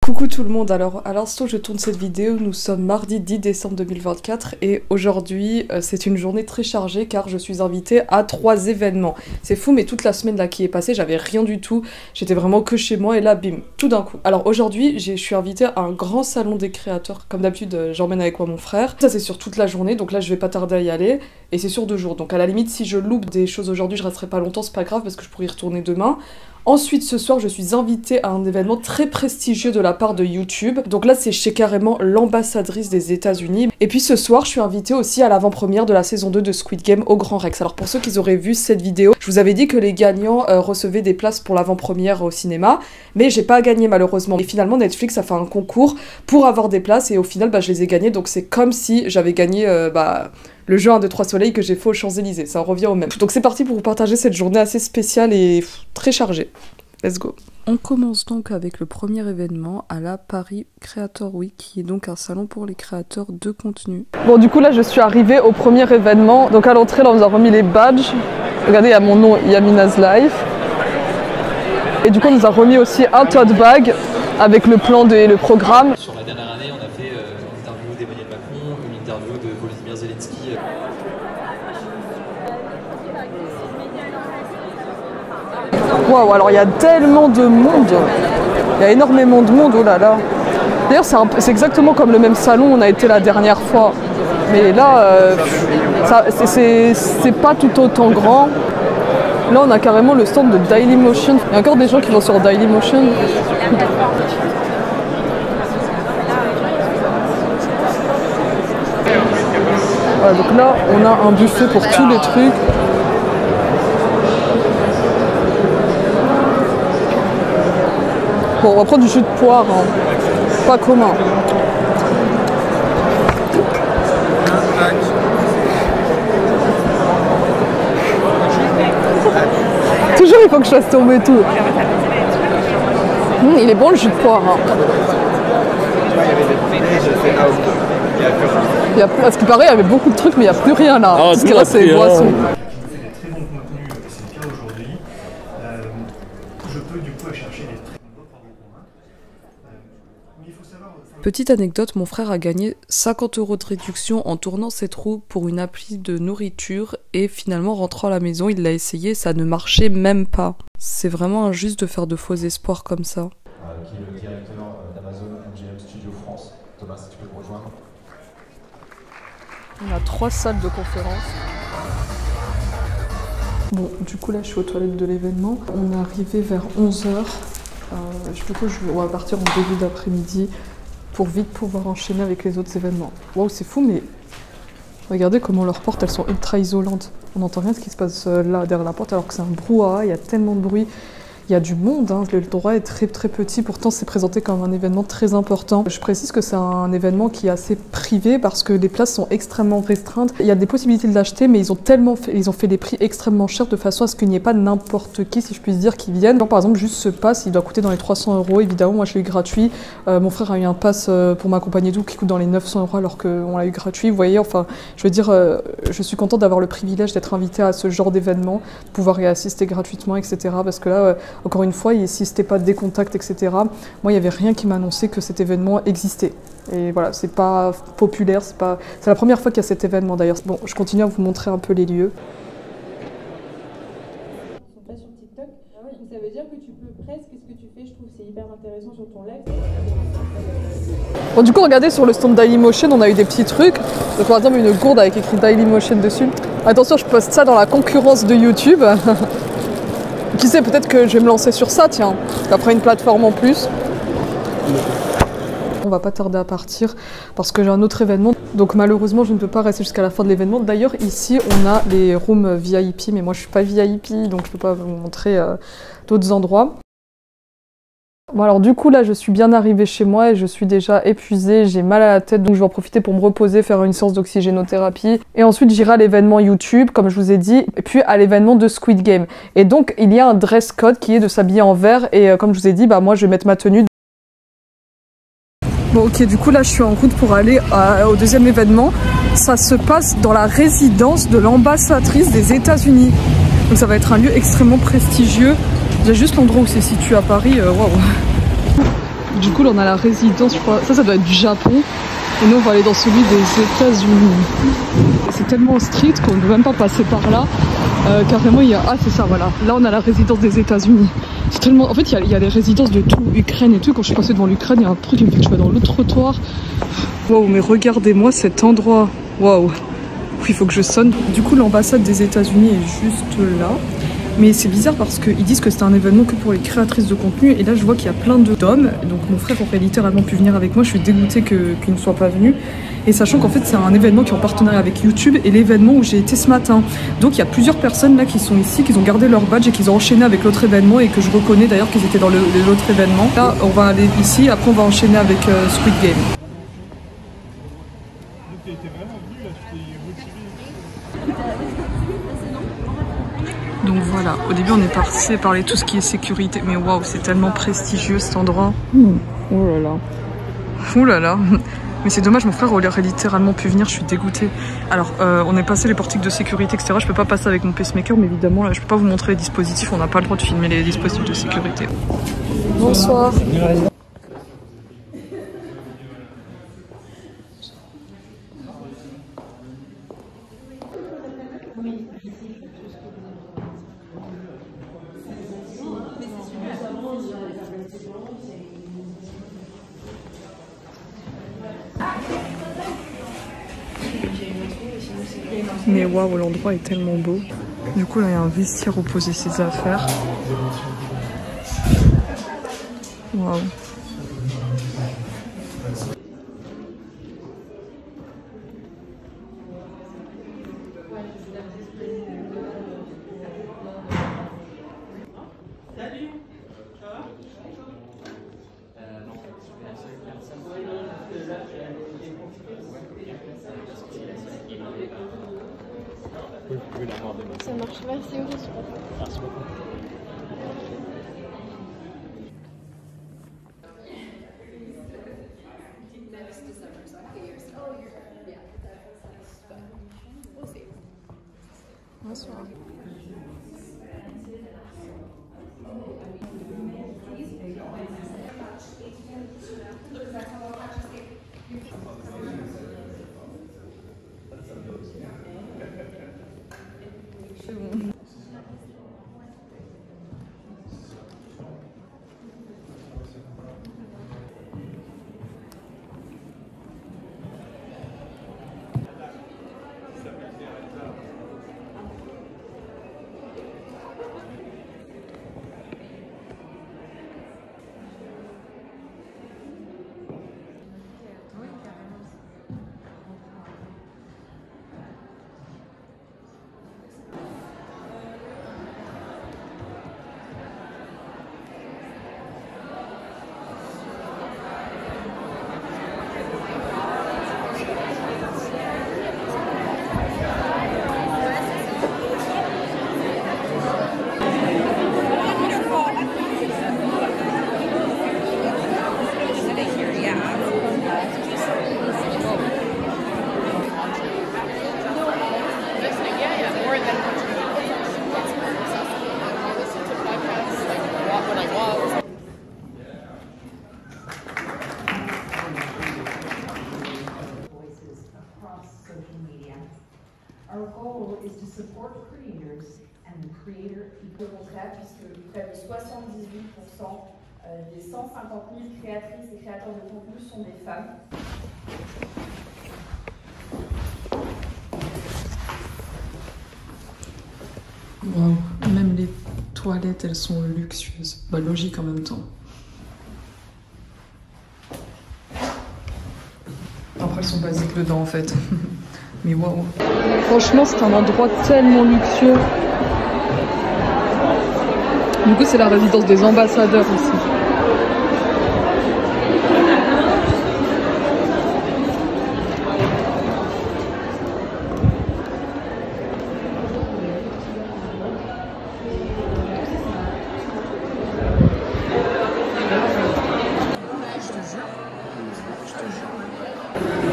Coucou tout le monde, alors à l'instant je tourne cette vidéo, nous sommes mardi 10 décembre 2024 et aujourd'hui c'est une journée très chargée car je suis invitée à 3 événements. C'est fou mais toute la semaine là qui est passée j'avais rien du tout, j'étais vraiment que chez moi et là bim, tout d'un coup. Alors aujourd'hui je suis invitée à un grand salon des créateurs, comme d'habitude j'emmène avec moi mon frère. Ça c'est sur toute la journée donc là je vais pas tarder à y aller et c'est sur 2 jours. Donc à la limite si je loupe des choses aujourd'hui je resterai pas longtemps, c'est pas grave parce que je pourrais y retourner demain. Ensuite, ce soir, je suis invitée à un événement très prestigieux de la part de YouTube. Donc là, c'est chez carrément l'ambassadrice des États-Unis. Et puis ce soir, je suis invitée aussi à l'avant-première de la saison 2 de Squid Game au Grand Rex. Alors pour ceux qui auraient vu cette vidéo, je vous avais dit que les gagnants recevaient des places pour l'avant-première au cinéma. Mais j'ai pas gagné malheureusement. Et finalement, Netflix a fait un concours pour avoir des places et au final, je les ai gagnés. Donc c'est comme si j'avais gagné... le jeu 1, 2, 3 soleils que j'ai fait aux Champs-Élysées, ça en revient au même. Donc c'est parti pour vous partager cette journée assez spéciale et très chargée. Let's go. On commence donc avec le premier événement à la Paris Creator Week, qui est donc un salon pour les créateurs de contenu. Bon du coup là je suis arrivée au premier événement, donc à l'entrée là on nous a remis les badges. Regardez il y a mon nom, Yamina's Life. Et du coup on nous a remis aussi un tote bag avec le plan et le programme. Sur la dernière année, on a fait une interview d'Emmanuel Macron, une interview de Volodymyr Zelensky. Waouh, alors il y a tellement de monde, il y a énormément de monde, oh là là. D'ailleurs c'est exactement comme le même salon où on a été la dernière fois. Mais là, c'est pas tout autant grand. Là on a carrément le stand de Dailymotion. Il y a encore des gens qui vont sur Dailymotion. Voilà, donc là on a un buffet pour tous les trucs. Bon, on va prendre du jus de poire, hein. Pas commun. Toujours il faut que je fasse tomber tout. Il est bon le jus de poire. Hein. À ce qui paraît, il y avait beaucoup de trucs, mais il n'y a plus rien là. Ah, ce qui reste, c'est les boissons. Je fais des très bons contenus, c'est le cas aujourd'hui. Je peux du coup aller chercher des très bons travaux communs. Mais il faut savoir... Petite anecdote, mon frère a gagné 50 € de réduction en tournant ses trous pour une appli de nourriture et finalement rentrant à la maison, il l'a essayé, ça ne marchait même pas. C'est vraiment injuste de faire de faux espoirs comme ça. Qui est le directeur d'Amazon MGM Studio France. Thomas, si tu peux me rejoindre. On a 3 salles de conférence. Bon, du coup là je suis aux toilettes de l'événement. On est arrivé vers 11 h. On va partir en début d'après-midi pour vite pouvoir enchaîner avec les autres événements. Waouh, c'est fou, mais regardez comment leurs portes elles sont ultra isolantes. On n'entend rien de ce qui se passe là derrière la porte alors que c'est un brouhaha, il y a tellement de bruit. Il y a du monde, hein. Le droit est très très petit, pourtant c'est présenté comme un événement très important. Je précise que c'est un événement qui est assez privé parce que les places sont extrêmement restreintes. Il y a des possibilités de l'acheter mais ils ont fait des prix extrêmement chers de façon à ce qu'il n'y ait pas n'importe qui, si je puis dire, qui viennent. Genre, par exemple juste ce pass, il doit coûter dans les 300 €, évidemment moi je l'ai eu gratuit. Mon frère a eu un pass pour m'accompagner d'où qui coûte dans les 900 € alors qu'on l'a eu gratuit. Vous voyez, enfin je veux dire, je suis contente d'avoir le privilège d'être invitée à ce genre d'événement, pouvoir y assister gratuitement, etc. Parce que là, encore une fois, si c'était pas des contacts, etc., moi, il n'y avait rien qui m'annonçait que cet événement existait. Et voilà, c'est pas populaire, c'est la première fois qu'il y a cet événement d'ailleurs. Bon, je continue à vous montrer un peu les lieux. Ils sont pas sur TikTok, mais ça veut dire que tu peux presque, ce que tu fais, je trouve c'est hyper intéressant sur ton live. Bon, du coup, regardez sur le stand Dailymotion, on a eu des petits trucs. Donc, par exemple, une gourde avec écrit Dailymotion dessus. Attention, je poste ça dans la concurrence de YouTube. Qui sait, peut-être que je vais me lancer sur ça, tiens, après une plateforme en plus. On va pas tarder à partir parce que j'ai un autre événement. Donc malheureusement, je ne peux pas rester jusqu'à la fin de l'événement. D'ailleurs, ici, on a les rooms VIP, mais moi je suis pas VIP, donc je peux pas vous montrer d'autres endroits. Bon alors du coup là je suis bien arrivée chez moi et je suis déjà épuisée, j'ai mal à la tête donc je vais en profiter pour me reposer, faire une séance d'oxygénothérapie et ensuite j'irai à l'événement YouTube comme je vous ai dit et puis à l'événement de Squid Game. Et donc il y a un dress code qui est de s'habiller en vert et comme je vous ai dit moi je vais mettre ma tenue. Bon ok, du coup là je suis en route pour aller au deuxième événement. Ça se passe dans la résidence de l'ambassadrice des États-Unis. Donc ça va être un lieu extrêmement prestigieux. J'ai juste l'endroit où c'est situé à Paris, waouh. Du coup là on a la résidence, je crois, ça doit être du Japon. Et nous on va aller dans celui des États-Unis. C'est tellement strict qu'on ne peut même pas passer par là. Carrément il y a... Ah c'est ça voilà, là on a la résidence des États-Unis. C'est tellement... En fait il y a les résidences de tout, Ukraine et tout. Quand je suis passée devant l'Ukraine, il y a un truc qui me fait que je vais dans l'autre trottoir. Waouh, mais regardez-moi cet endroit. Waouh. Il faut que je sonne. Du coup l'ambassade des États-Unis est juste là. Mais c'est bizarre parce qu'ils disent que c'est un événement que pour les créatrices de contenu. Et là, je vois qu'il y a plein d'hommes. Donc mon frère aurait littéralement pu venir avec moi. Je suis dégoûtée qu'il ne soit pas venu. Et sachant qu'en fait, c'est un événement qui est en partenariat avec YouTube et l'événement où j'ai été ce matin. Donc il y a plusieurs personnes là qui sont ici, qui ont gardé leur badge et qui ont enchaîné avec l'autre événement. Et que je reconnais d'ailleurs qu'ils étaient dans l'autre événement. Là, on va aller ici. Après, on va enchaîner avec Squid Game. Donc voilà, au début on est passé par tout ce qui est sécurité, mais waouh, c'est tellement prestigieux cet endroit. Oh là là. Oh là là. Mais c'est dommage, mon frère aurait littéralement pu venir, je suis dégoûtée. Alors, on est passé les portiques de sécurité, etc. Je peux pas passer avec mon pacemaker, mais évidemment, là, je peux pas vous montrer les dispositifs, on n'a pas le droit de filmer les dispositifs de sécurité. Bonsoir. Mais waouh, l'endroit est tellement beau. Du coup, là, il y a un vestiaire où poser ses affaires. Waouh. Ça marche, merci beaucoup. Merci beaucoup. Bonsoir. C'est bon. Our goal is to support creators and the creator contraire, puisque près de 78% des 150 000 créatrices et créateurs de contenu sont des femmes. Wow. Même les toilettes, elles sont luxueuses. Bah, logique en même temps. Après, elles sont basiques dedans en fait. Mais waouh. Franchement, c'est un endroit tellement luxueux. Du coup, c'est la résidence des ambassadeurs ici.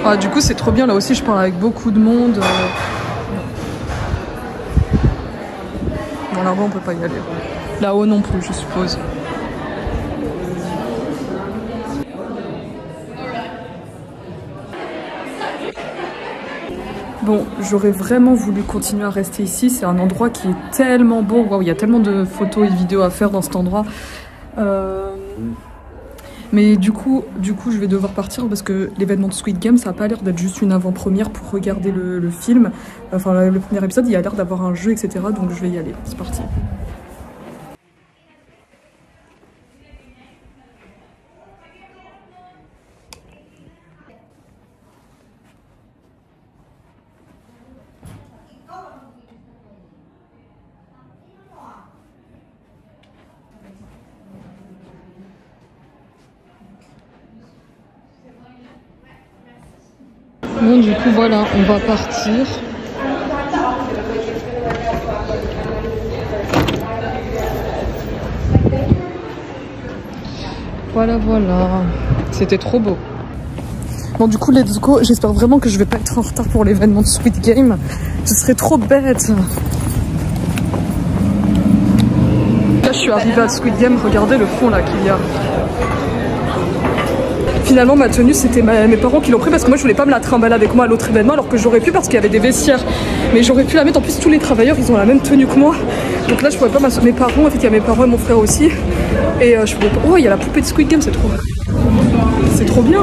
Ah, du coup, c'est trop bien. Là aussi, je parle avec beaucoup de monde. Bon, là-bas, on peut pas y aller. Là-haut non plus, je suppose. Bon, j'aurais vraiment voulu continuer à rester ici. C'est un endroit qui est tellement beau. Waouh, il y a tellement de photos et vidéos à faire dans cet endroit. Mais du coup, je vais devoir partir parce que l'événement de Squid Game, ça n'a pas l'air d'être juste une avant-première pour regarder le film. Enfin, le premier épisode, il y a l'air d'avoir un jeu, etc. Donc je vais y aller. C'est parti. Bon, du coup, voilà, on va partir. Voilà, voilà. C'était trop beau. Bon, du coup, let's go. J'espère vraiment que je vais pas être en retard pour l'événement de Squid Game. Ce serait trop bête. Là, je suis arrivée à Squid Game. Regardez le fond là qu'il y a. Finalement, ma tenue, c'était mes parents qui l'ont pris parce que moi, je voulais pas me la trimballer avec moi à l'autre événement alors que j'aurais pu parce qu'il y avait des vestiaires. Mais j'aurais pu la mettre. En plus, tous les travailleurs, ils ont la même tenue que moi. Donc là, je pouvais pas mes parents. En fait, il y a mes parents et mon frère aussi. Et je pouvais pas... Oh, il y a la poupée de Squid Game, c'est trop... C'est trop bien.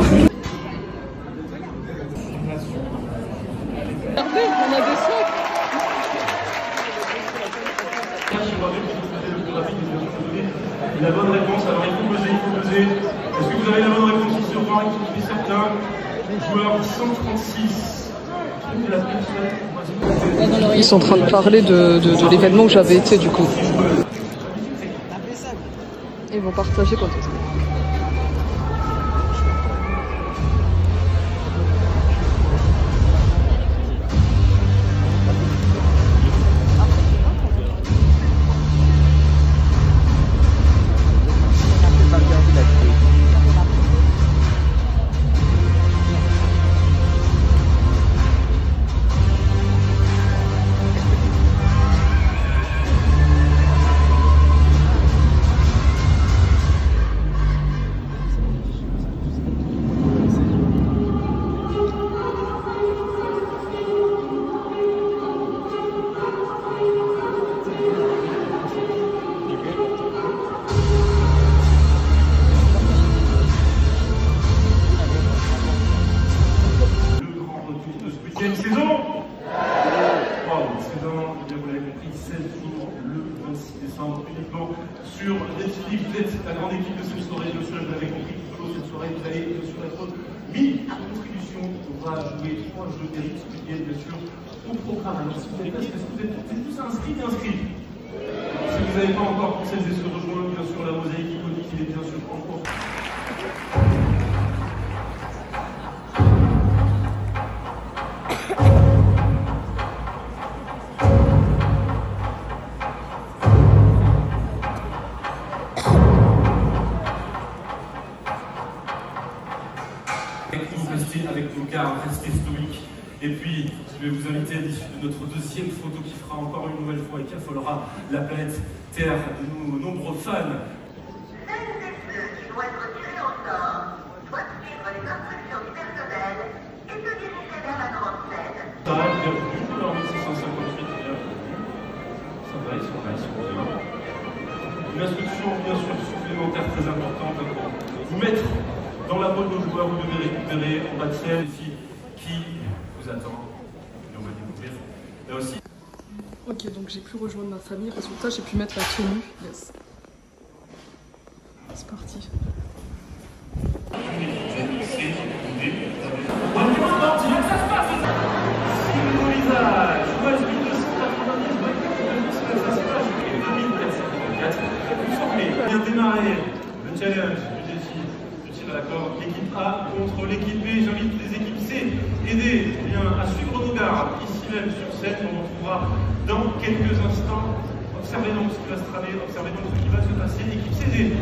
Regardez, on a des sacs. La bonne réponse, alors il faut peser. Est-ce que vous avez la bonne réponse ici au point qui est certain? Joueur 136. Ils sont en train de parler de l'événement où j'avais été du coup. Ils vont partager quand est-ce que... Quelle saison? Wow, saison, bien vous l'avez compris, 16 jours, le 26 décembre, uniquement sur Netflix. Vous êtes la grande équipe de cette soirée, bien sûr, vous l'avez compris, tout au long de cette soirée, vous allez bien sûr être 1000 contributions. On va jouer 3 jeux d'élite, bien sûr, au programme. Alors si vous avez pas, est-ce que vous êtes tous inscrits et inscrits? Si vous n'avez pas encore, pour celles et ceux rejoindre, bien sûr, la mosaïque iconique, il est bien sûr en cours. Restez avec vos gars, restez stoïques. Et puis, je vais vous inviter à l'issue de notre deuxième photo qui fera encore une nouvelle fois et qui affolera la planète Terre de nos nombreux fans. Celles et ceux qui vont être tirés au sort doivent suivre les instructions du personnel et se diriger vers la grande scène. Ça va, bienvenue, alors 1658, bienvenue. Ça va, ils sont là. Une instruction, bien sûr, supplémentaire très importante pour vous mettre dans la boîte de joueurs, vous devez récupérer en bas de ciel ici qui vous attend. Et on va découvrir là aussi. Ok, donc j'ai pu rejoindre ma famille. Résultat, j'ai pu mettre la tenue. Yes. C'est parti. Bien démarrer le challenge, le défi. D'accord, l'équipe A contre l'équipe B, j'invite les équipes C, aidez bien à suivre nos gardes, ici même sur scène, on vous retrouvera dans quelques instants. Observez donc ce qui va se tramer, observez donc ce qui va se passer, l'équipe CD.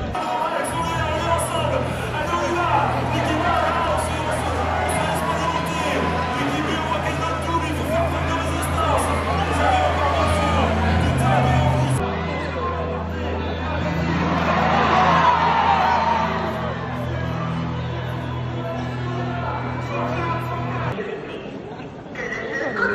Que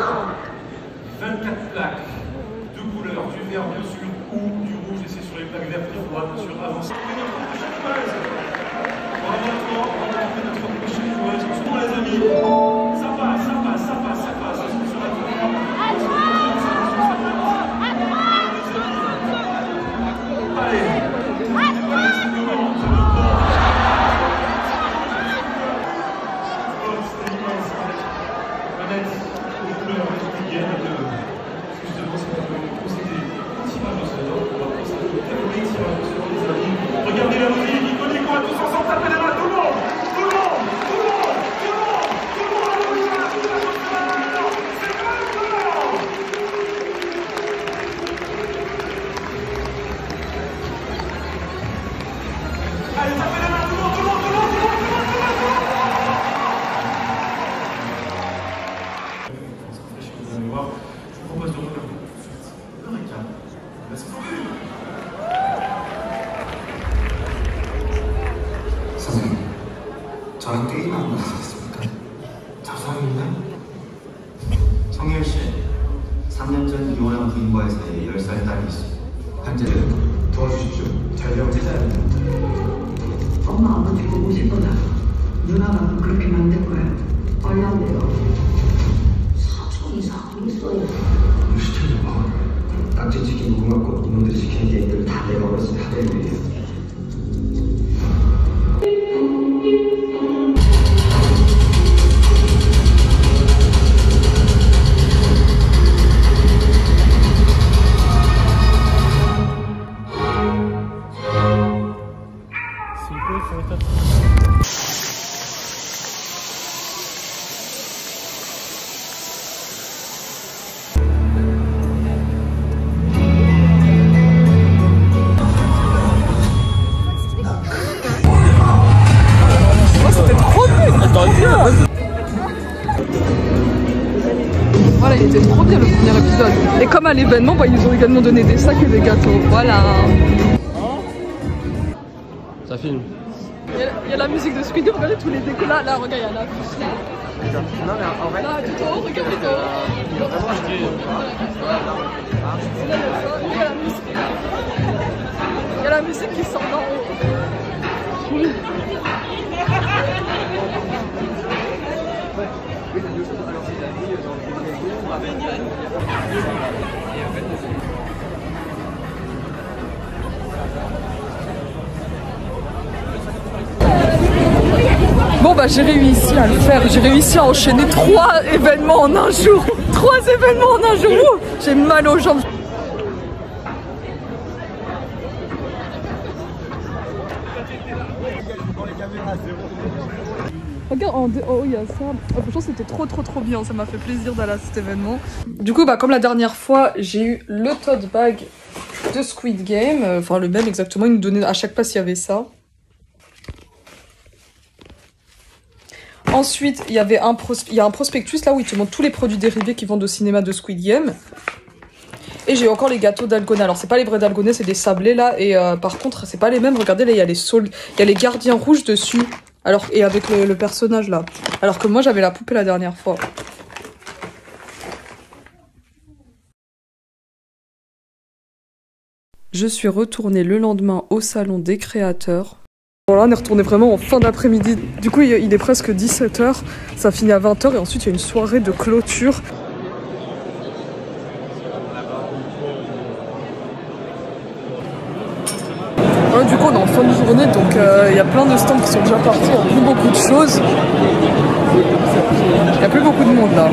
저랑 게임하는 거 아니겠습니까? 자상이냐? 성일 씨, 3년 전 이혼한 부인과의 사이에 10살 딸이 있어. 현재는 도와주십시오. 전력 찾아야 합니다. 엄마 아버지 보고 싶어다. 누나가 그렇게 만들 거야. 얼마인데요? 사촌 이상 있어요. 시청 좀 봐. 딱지 지키고 고맙고 이놈들이 시키는 게임들 다 내가 어렸을 때 하던 일이에요. Voilà, il était trop bien le premier épisode. Et comme à l'événement, bah, ils nous ont également donné des sacs et des gâteaux. Voilà. Ça filme. Il y a la musique de Squid Game, regardez tous les décos là. Là, regarde, il y a la fiche là. Non, mais en fait. Là, tout en haut, regarde tout en haut. Il y a la musique qui sort d'en haut. Bon bah j'ai réussi à le faire, j'ai réussi à enchaîner 3 événements en un jour. 3 événements en un jour. J'ai mal aux jambes. Regarde, en haut il y a ça. Oh, franchement c'était trop bien, ça m'a fait plaisir d'aller à cet événement. Du coup bah comme la dernière fois j'ai eu le tote bag de Squid Game, enfin le même exactement, ils nous donnaient à chaque place il y avait ça. Ensuite il y avait un prospectus là où ils te montrent tous les produits dérivés qu'ils vendent au cinéma de Squid Game. Et j'ai encore les gâteaux d'Algoné. Alors c'est pas les vrais d'Algoné, c'est des sablés là. Et par contre c'est pas les mêmes. Regardez là il y a il y a les gardiens rouges dessus. Alors et avec le personnage là. Alors que moi j'avais la poupée la dernière fois. Je suis retournée le lendemain au salon des créateurs. Bon là on est retourné vraiment en fin d'après-midi. Du coup il est presque 17 h. Ça finit à 20 h et ensuite il y a une soirée de clôture. Du coup on est en fin de journée donc il y a plein de stands qui sont déjà partis, il n'y a plus beaucoup de choses. Il n'y a plus beaucoup de monde là.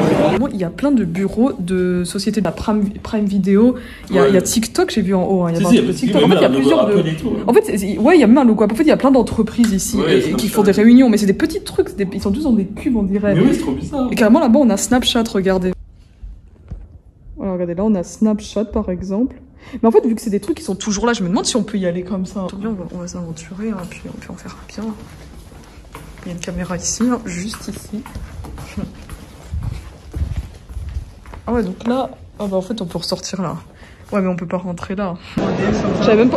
Il y a plein de bureaux de sociétés de la Prime Video. Il y a TikTok, j'ai vu en haut. Il y a TikTok. En fait, il y a plusieurs de. En fait, ouais, il y a même un logo. En fait, il y a plein d'entreprises ici qui font des réunions, mais c'est des petits trucs. Ils sont tous dans des cubes, on dirait. Mais oui, c'est trop bizarre. Et carrément là-bas, on a Snapchat, regardez. Voilà, regardez, là, on a Snapchat par exemple. Mais en fait, vu que c'est des trucs qui sont toujours là, je me demande si on peut y aller comme ça. On va s'aventurer, hein, puis on peut en faire un bien. Il y a une caméra ici, hein, juste ici. Ah ouais, donc là, ah bah en fait, on peut ressortir là. Ouais, mais on peut pas rentrer là.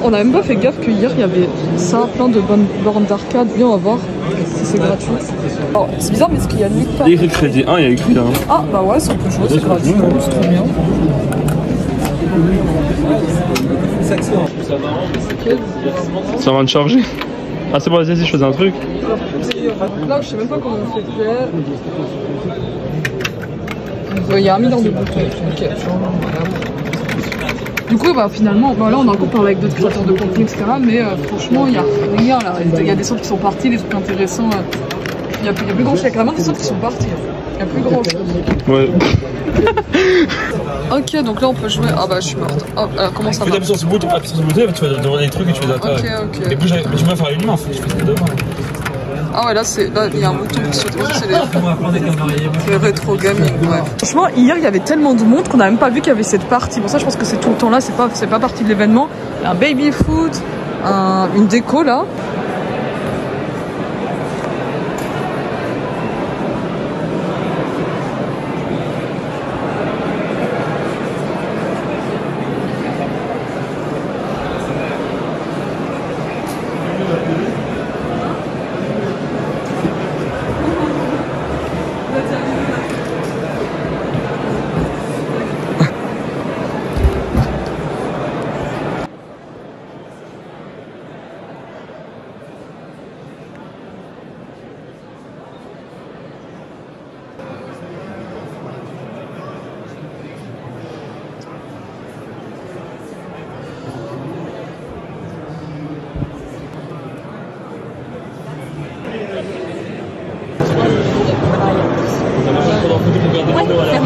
On a même pas fait gaffe que hier il y avait ça, plein de bonnes bornes d'arcade. Viens, on va voir si c'est gratuit. Alors, c'est bizarre, mais est-ce qu'il y a limite pas. Il y a écrit crédit 1, il y a écrit 1. Ah bah ouais, si on peut jouer, c'est gratuit, c'est trop bien. Ça va de charger. Ah c'est bon, vas-y, je faisais un truc. Là, je sais même pas comment on fait faire. Il y a 1 million de boutons. Ok. Du coup, bah finalement, bah, là on a encore parlé avec d'autres créateurs de contenu, etc. Mais franchement, il n'y a rien là. Il y a des centres qui sont partis, des trucs intéressants. Il y a plus grand chose. Il y a carrément des centres qui sont partis. Il n'y a plus grand chose. Ouais. Ok, donc là on peut jouer. Ah bah je suis morte. Oh, comment ça va? Appuie sur ce bouton, tu vas demander des trucs et tu les attraques. Ok. Et puis tu peux faire une main en fait, tu fais ça devant. Ah ouais, là il y a un bouton qui saute. C'est rétro gaming, ouais. Franchement, hier il y avait tellement de monde qu'on n'a même pas vu qu'il y avait cette partie. Bon, ça je pense que c'est tout le temps là, c'est pas partie de l'événement. Il y a un baby foot, une déco là.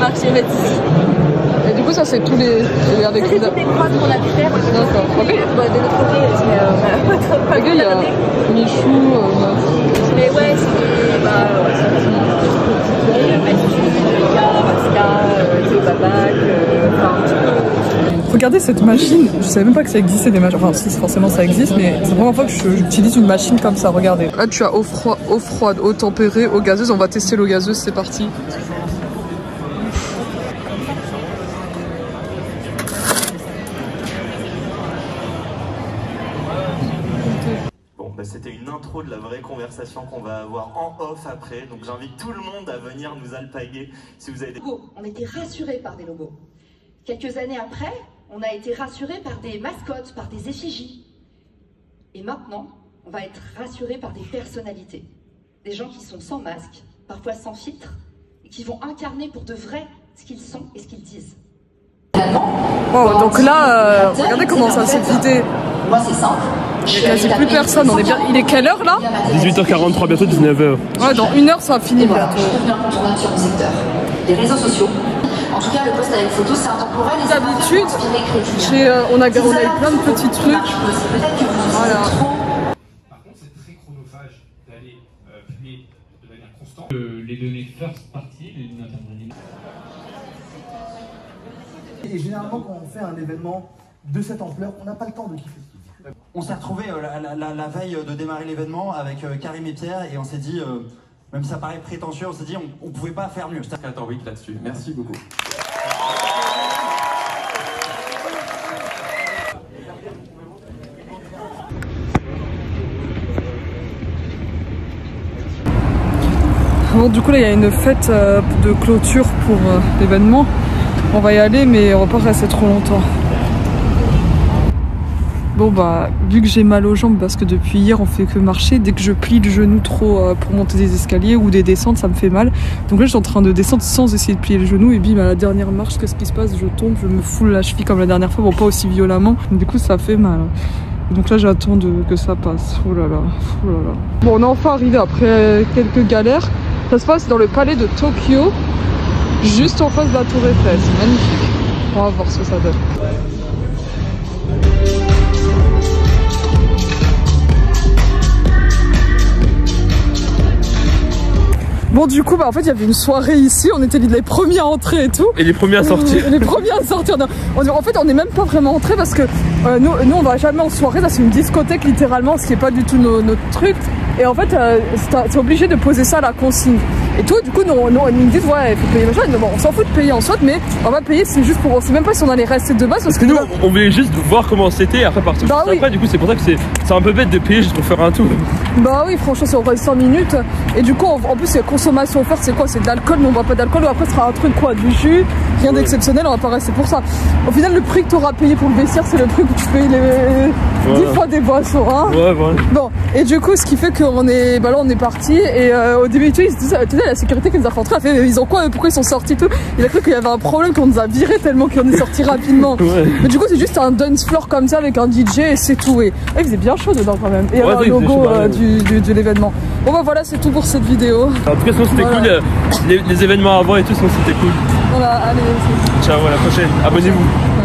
marché Matisse. Et du coup, ça, c'est tous les. Avec ça, c'est toutes les croises qu'on a pu faire. D'accord. Ok. De notre côté, il y a Michou. Mais ouais, c'est. Regardez cette machine, je savais même pas que ça existait des machines, enfin si forcément ça existe, mais c'est la première fois que j'utilise une machine comme ça, regardez. Là tu as eau froide, eau tempérée, eau gazeuse, on va tester l'eau gazeuse, c'est parti. Bon, bah, c'était une intro de la vraie conversation qu'on va avoir en off après, donc j'invite tout le monde à venir nous alpaguer si vous avez des... On était rassurés par des logos. Quelques années après, on a été rassurés par des mascottes, par des effigies. Et maintenant, on va être rassurés par des personnalités. Des gens qui sont sans masque, parfois sans filtre, et qui vont incarner pour de vrai ce qu'ils sont et ce qu'ils disent. Oh, donc là, regardez comment ça s'est vidé. Moi, c'est simple. Il n'y a quasi plus personne. On est bien... Il est quelle heure là? 18h43, bientôt 19h. Ouais, dans 1 heure, ça va finir bientôt. Je deviens incontournable sur mon secteur. Les réseaux sociaux. En tout cas, le post avec photo, c'est intemporel. D'habitude, on a eu plein de petits trucs. Voilà. Par contre, c'est très chronophage d'aller publier de manière constante les données first party, les données internes. Et généralement, quand on fait un événement de cette ampleur, on n'a pas le temps de kiffer. On s'est retrouvés la veille de démarrer l'événement avec Karim et Pierre et on s'est dit, même si ça paraît prétentieux, on s'est dit on pouvait pas faire mieux. 14 week là-dessus. Merci beaucoup. Bon, du coup là il y a une fête de clôture pour l'événement. On va y aller mais on va pas rester trop longtemps. Bon bah vu que j'ai mal aux jambes parce que depuis hier on fait que marcher, dès que je plie le genou trop pour monter des escaliers ou des descentes ça me fait mal. Donc là je suis en train de descendre sans essayer de plier le genou et bim à la dernière marche qu'est-ce qui se passe, je tombe, je me foule la cheville comme la dernière fois, bon pas aussi violemment, du coup ça fait mal. Donc là j'attends que ça passe, oh là là, oh là là. Bon on est enfin arrivé après quelques galères, ça se passe dans le palais de Tokyo, juste en face de la tour Eiffel, c'est magnifique. On va voir ce que ça donne. Bon du coup bah en fait il y avait une soirée ici, on était les premiers à entrer et tout. Et les premiers à sortir. Les premiers à sortir. En fait on n'est même pas vraiment entrés parce que nous on va jamais en soirée, ça c'est une discothèque littéralement, ce qui est pas du tout notre truc. Et en fait c'est obligé de poser ça à la consigne. Et tout du coup nous, ils nous disent ouais il faut payer machin, bon, on s'en fout de payer en soi mais on va payer, c'est juste pour, on sait même pas si on allait rester de base. Parce que nous on voulait juste voir comment c'était après partir. Bah, oui. Après du coup c'est pour ça que c'est un peu bête de payer juste pour faire un tour. Bah oui franchement c'est en 5 minutes et du coup en plus c'est consommation offerte, c'est quoi, c'est de l'alcool mais on boit pas d'alcool, ou après ce sera un truc quoi, du jus, rien d'exceptionnel, on va pas rester pour ça. Au final le prix que tu auras payé pour le vestiaire c'est le prix que tu payes les 10 fois des boissons hein. Ouais voilà. Bon et du coup ce qui fait qu'on est, bah là on est parti et au début ils se disent, la sécurité qui nous a fait entrer, elle fait ils ont quoi, pourquoi ils sont sortis tout, il a cru qu'il y avait un problème qu'on nous a viré tellement qu'on est sorti rapidement. Ouais. Mais du coup c'est juste un dance floor comme ça avec un DJ et c'est tout, et il faisait bien chaud dedans quand même, et ouais, le logo de l'événement. Bon bah voilà c'est tout pour cette vidéo. En tout cas c'était voilà. Cool, les événements avant et tout, sinon c'était cool. Voilà allez. Ciao, à la prochaine, abonnez-vous.